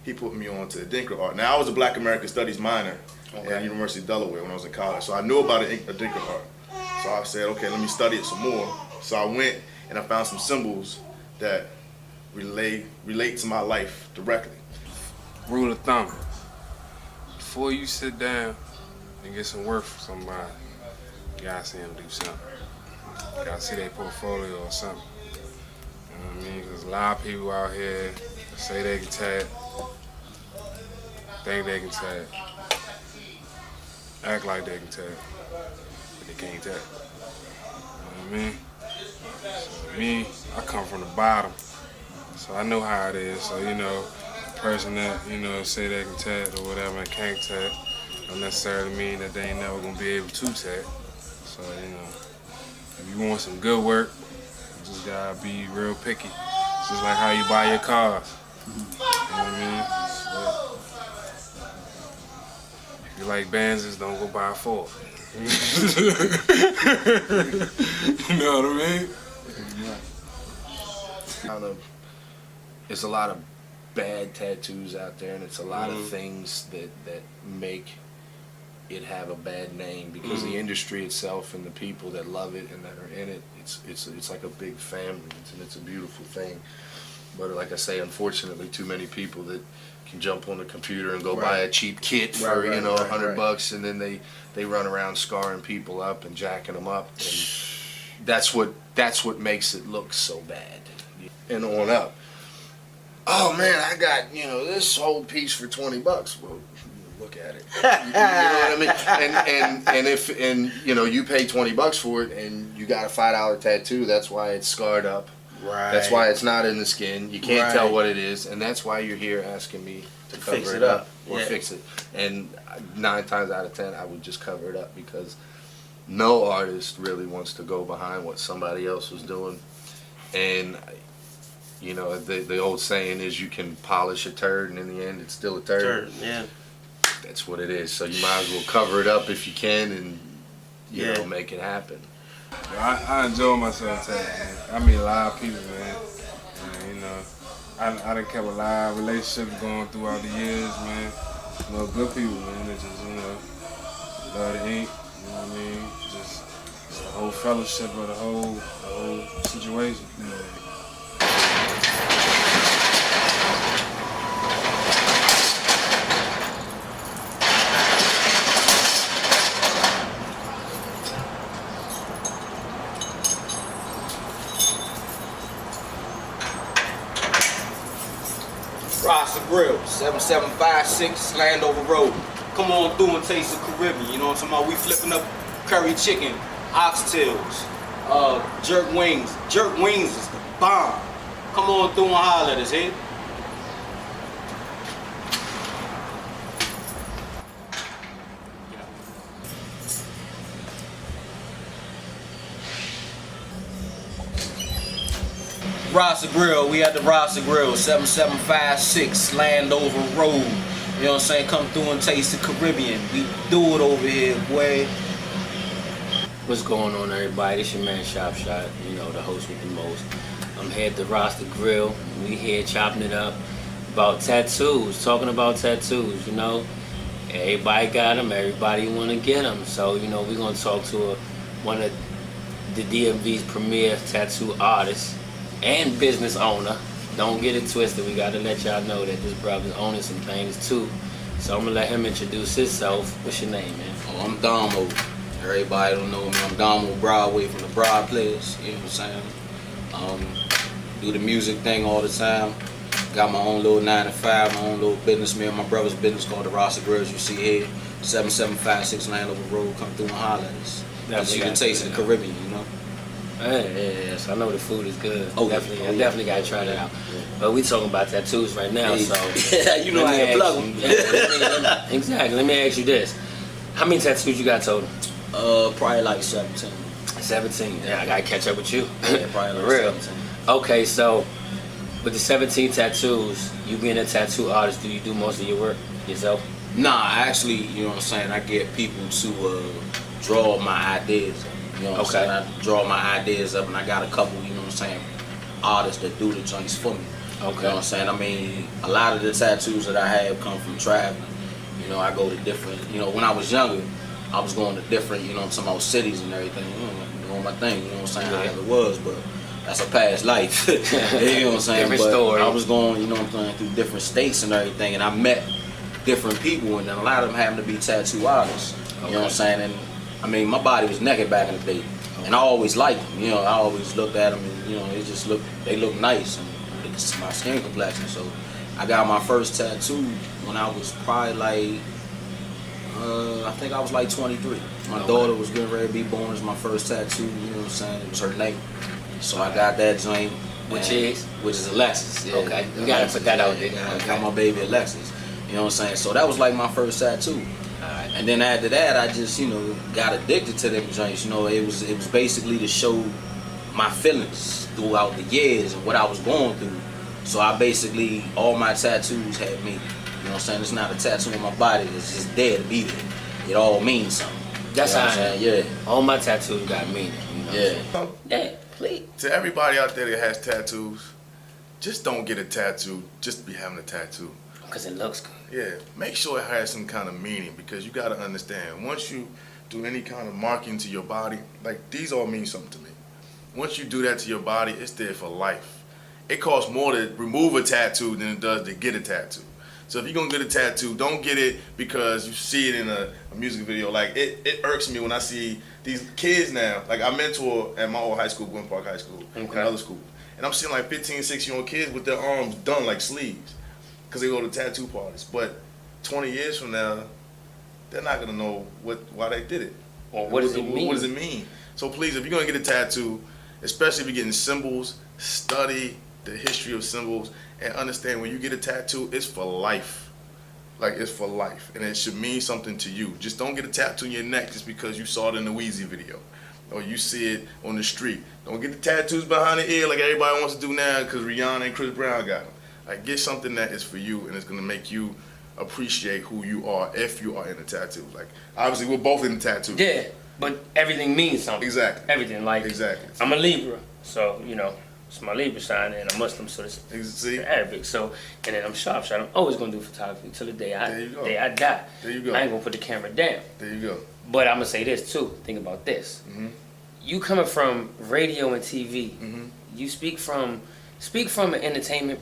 He put me on to Dinka art. Now I was a Black American Studies minor at University of Delaware when I was in college, so I knew about a Dinka art. So I said, okay, let me study it some more. So I went and I found some symbols that relate to my life directly. Rule of thumb: before you sit down and get some work from somebody, you gotta see them do something. You gotta see their portfolio or something. You know what I mean? Because a lot of people out here say they can tag, think they can tag, act like they can tag, but they can't tag. You know what I mean? So me, I come from the bottom, so I know how it is. So you know, the person that say they can tag or whatever and can't tag, don't necessarily mean that they ain't never gonna be able to tag. So if you want some good work, you just gotta be real picky. It's just like how you buy your cars. You know what I mean? So, if you like Benzes, don't go buy a Ford. You know what I mean? It's a lot of bad tattoos out there, and it's a lot of things that make it have a bad name because the industry itself and the people that love it and that are in it, it's like a big family, and it's a beautiful thing. But like I say, unfortunately, too many people that can jump on the computer and go buy a cheap kit for $100, and then they run around scarring people up and jacking them up, and that's what makes it look so bad. And on up. Oh man, I got this whole piece for $20. Well, look at it. You know what I mean? And you pay $20 for it, and you got a $5 tattoo. That's why it's scarred up. Right. That's why it's not in the skin. You can't tell what it is, and that's why you're here asking me to cover it up or fix it. And 9 times out of 10, I would just cover it up because no artist really wants to go behind what somebody else was doing. And the old saying is you can polish a turd, and in the end, it's still a turd. Yeah. That's what it is. So you might as well cover it up if you can, and make it happen. I enjoy myself tagging, man. I meet a lot of people, man. And, I done kept a lot of relationships going throughout the years, man. You know, good people, man. They just, you know, love the ink. You know what I mean? Just the whole fellowship of the whole situation. Rasta Grill, 7756 Landover Road. Come on through and taste the Caribbean. You know what I'm talking about? We flipping up curry chicken, oxtails, jerk wings. Jerk wings is the bomb. Come on through and holler at us, eh? Rasta Grill, we at the Rasta Grill, 7756 Landover Road. You know what I'm saying? Come through and taste the Caribbean. We do it over here, boy. What's going on, everybody? It's your man Shop Shot, you know, the host with the most. I'm here at the Rasta Grill. We here chopping it up about tattoos, talking about tattoos, you know. Everybody got them, everybody want to get them. So, you know, we're going to talk to one of the DMV's premier tattoo artists and business owner. Don't get it twisted. We got to let y'all know that this brother's owning some things too. So I'm going to let him introduce himself. What's your name, man? Oh, I'm Damo. Everybody don't know me. I'm Damo Broadway from the Broad Players. You know what I'm saying? Do the music thing all the time. Got my own little 9 to 5, my own little business. Me and my brother's business called the Rasta Grills. You see here, 7756 Landover Road. Come through and holler at us. You can taste the Caribbean, you know? Yes, I know the food is good. Oh, definitely, yeah. I definitely gotta try that out. But we talking about tattoos right now, Hey. so You know let how me to plug ask 'em. you- Exactly. Let me ask you this: how many tattoos you got total? Probably like 17. 17. Yeah, I gotta catch up with you. Yeah, probably like Real. 17. Okay, so with the 17 tattoos, you being a tattoo artist, do you do most of your work yourself? Nah, actually, you know what I'm saying, I get people to draw my ideas up. You know what I'm saying? I draw my ideas up, and I got a couple, you know what I'm saying, artists that do the joints for me. Okay. You know what I'm saying? I mean, a lot of the tattoos that I have come from traveling. You know, I go to different, you know, when I was younger, I was going to different, you know what I'm talking about, cities and everything, you know, doing my thing, you know what I'm saying, how it was, but that's a past life. You know what I'm saying? Different but story. I was going, you know what I'm saying, through different states and everything, and I met different people, and then a lot of them happened to be tattoo artists. You know what I'm saying? And I mean, my body was naked back in the day, and I always liked them. You know, I always looked at them, and you know, they look nice, and it's my skin complexion. So I got my first tattoo when I was probably like, I think I was like 23. My daughter was getting ready to be born. It was my first tattoo. You know what I'm saying? It was her name. So I got that joint. Which is Alexis. Yeah. Okay, you gotta put that out there. I got my baby Alexis. You know what I'm saying? So that was like my first tattoo. Alright. And then after that, I just, you know, got addicted to them joints. You know, it was basically to show my feelings throughout the years and what I was going through. So I basically, all my tattoos had meaning. You know what I'm saying? It's not a tattoo on my body. It's just there to be there. It all means something. That's you know how what I I'm saying? Yeah. All my tattoos got meaning. You know Yeah. what I'm saying? Yeah, please. To everybody out there that has tattoos, just don't get a tattoo just to be having a tattoo. Because it looks good. Yeah, make sure it has some kind of meaning, because you got to understand, once you do any kind of marking to your body, like these all mean something to me. Once you do that to your body, it's there for life. It costs more to remove a tattoo than it does to get a tattoo. So if you're going to get a tattoo, don't get it because you see it in a music video. Like, it irks me when I see these kids now. Like, I mentor at my old high school, Gwen Park High School, and other schools. And I'm seeing like 15, 16-year-old kids with their arms done like sleeves because they go to tattoo parties. But 20 years from now, they're not going to know why they did it. Or what does it mean? What does it mean? So please, if you're going to get a tattoo, especially if you're getting symbols, study the history of symbols, and understand when you get a tattoo, it's for life. Like, it's for life, and it should mean something to you. Just don't get a tattoo on your neck just because you saw it in the Weezy video, or you see it on the street. Don't get the tattoos behind the ear like everybody wants to do now because Rihanna and Chris Brown got them. Like, get something that is for you, and it's gonna make you appreciate who you are if you are in a tattoo. Like, obviously, we're both in the tattoo. Yeah, but everything means something. Exactly. Everything. Like, exactly. I'm a Libra, so, you know, It's my Libra sign, and I'm Muslim, so it's See? Arabic. So, and then I'm sharp shot. I'm always gonna do photography till the day I die. There you go. I ain't gonna put the camera down. There you go. But I'm gonna say this too. Think about this. Mm-hmm. You coming from radio and TV. Mm-hmm. You speak from an entertainment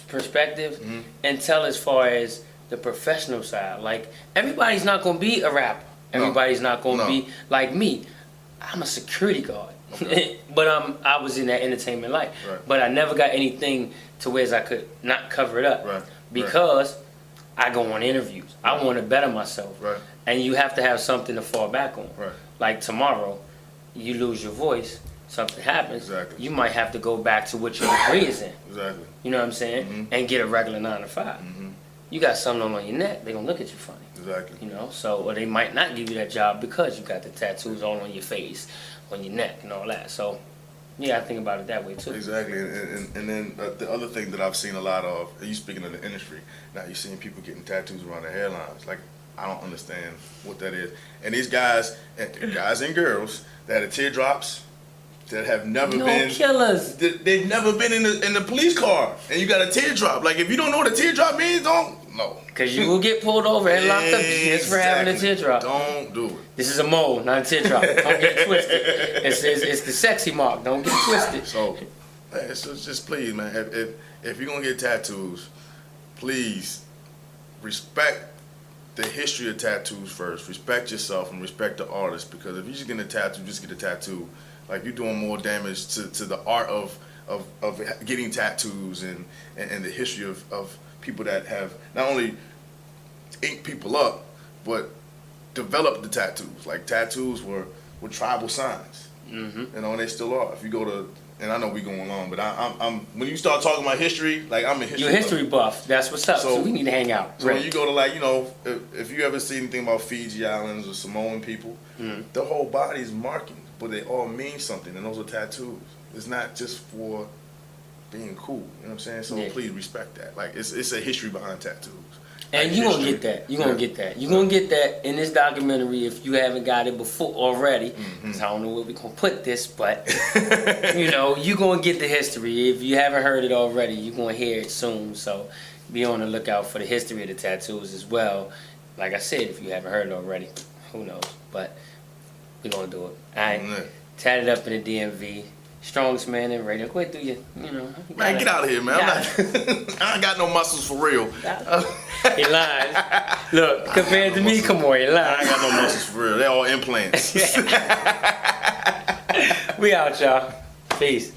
perspective, Mm-hmm. and tell as far as the professional side. Like everybody's not gonna be a rapper. Everybody's not gonna be like me. I'm a security guard. Okay. But I was in that entertainment life. Right. But I never got anything to where I could not cover it up. Right. Because I go on interviews. I want to better myself. Right. And you have to have something to fall back on. Right. Like tomorrow, you lose your voice, something happens. Exactly. You might have to go back to what your degree is in. Exactly. You know what I'm saying? Mm-hmm. And get a regular 9 to 5. Mm-hmm. You got something on your neck, they're gonna look at you funny. Exactly. You know, so or they might not give you that job because you got the tattoos all on your face, on your neck, and all that. So, yeah, I think about it that way too. Exactly, and then the other thing that I've seen a lot of, you speaking of the industry, now you're seeing people getting tattoos around their hairlines. Like, I don't understand what that is. And these guys and girls that have teardrops, that have never been killers. They've never been in the police car, and you got a teardrop. Like, if you don't know what a teardrop means, don't. No. Because you will get pulled over and locked up just for having a teardrop. Don't do it. This is a mole, not a teardrop. Don't get twisted. It's the sexy mark. Don't get twisted. So, man, so just please, man, if you're going to get tattoos, please respect the history of tattoos first. Respect yourself and respect the artist, because if you just get a tattoo, just get a tattoo. Like, you're doing more damage to the art of getting tattoos and the history of people that have not only inked people up, but developed the tattoos. Like, tattoos were tribal signs, Mm-hmm. you know, and they still are. If you go to, and I know we going on, but I'm when you start talking about history, like, I'm a history. You're a history buff. That's what's up. So we need to hang out. So when you go to, like, you know, if you ever see anything about Fiji Islands or Samoan people, the whole body is markings, but they all mean something, and those are tattoos. It's not just for being cool, you know what I'm saying? So please respect that. Like, it's a history behind tattoos. And like, you're going to get that. You're going to get that. You're going to get that in this documentary if you haven't got it before already. Because I don't know where we're going to put this, but, you know, you're going to get the history. If you haven't heard it already, you're going to hear it soon. So be on the lookout for the history of the tattoos as well. Like I said, if you haven't heard it already, who knows? But we're going to do it. All right. Tatted up in the DMV. Strongest man in radio. Go ahead, do you know. Man, get out of here, man. I ain't got no muscles for real. He lying. Look, compared to me, come on, he lying. I ain't got no muscles for real. They all implants. We out, y'all. Peace.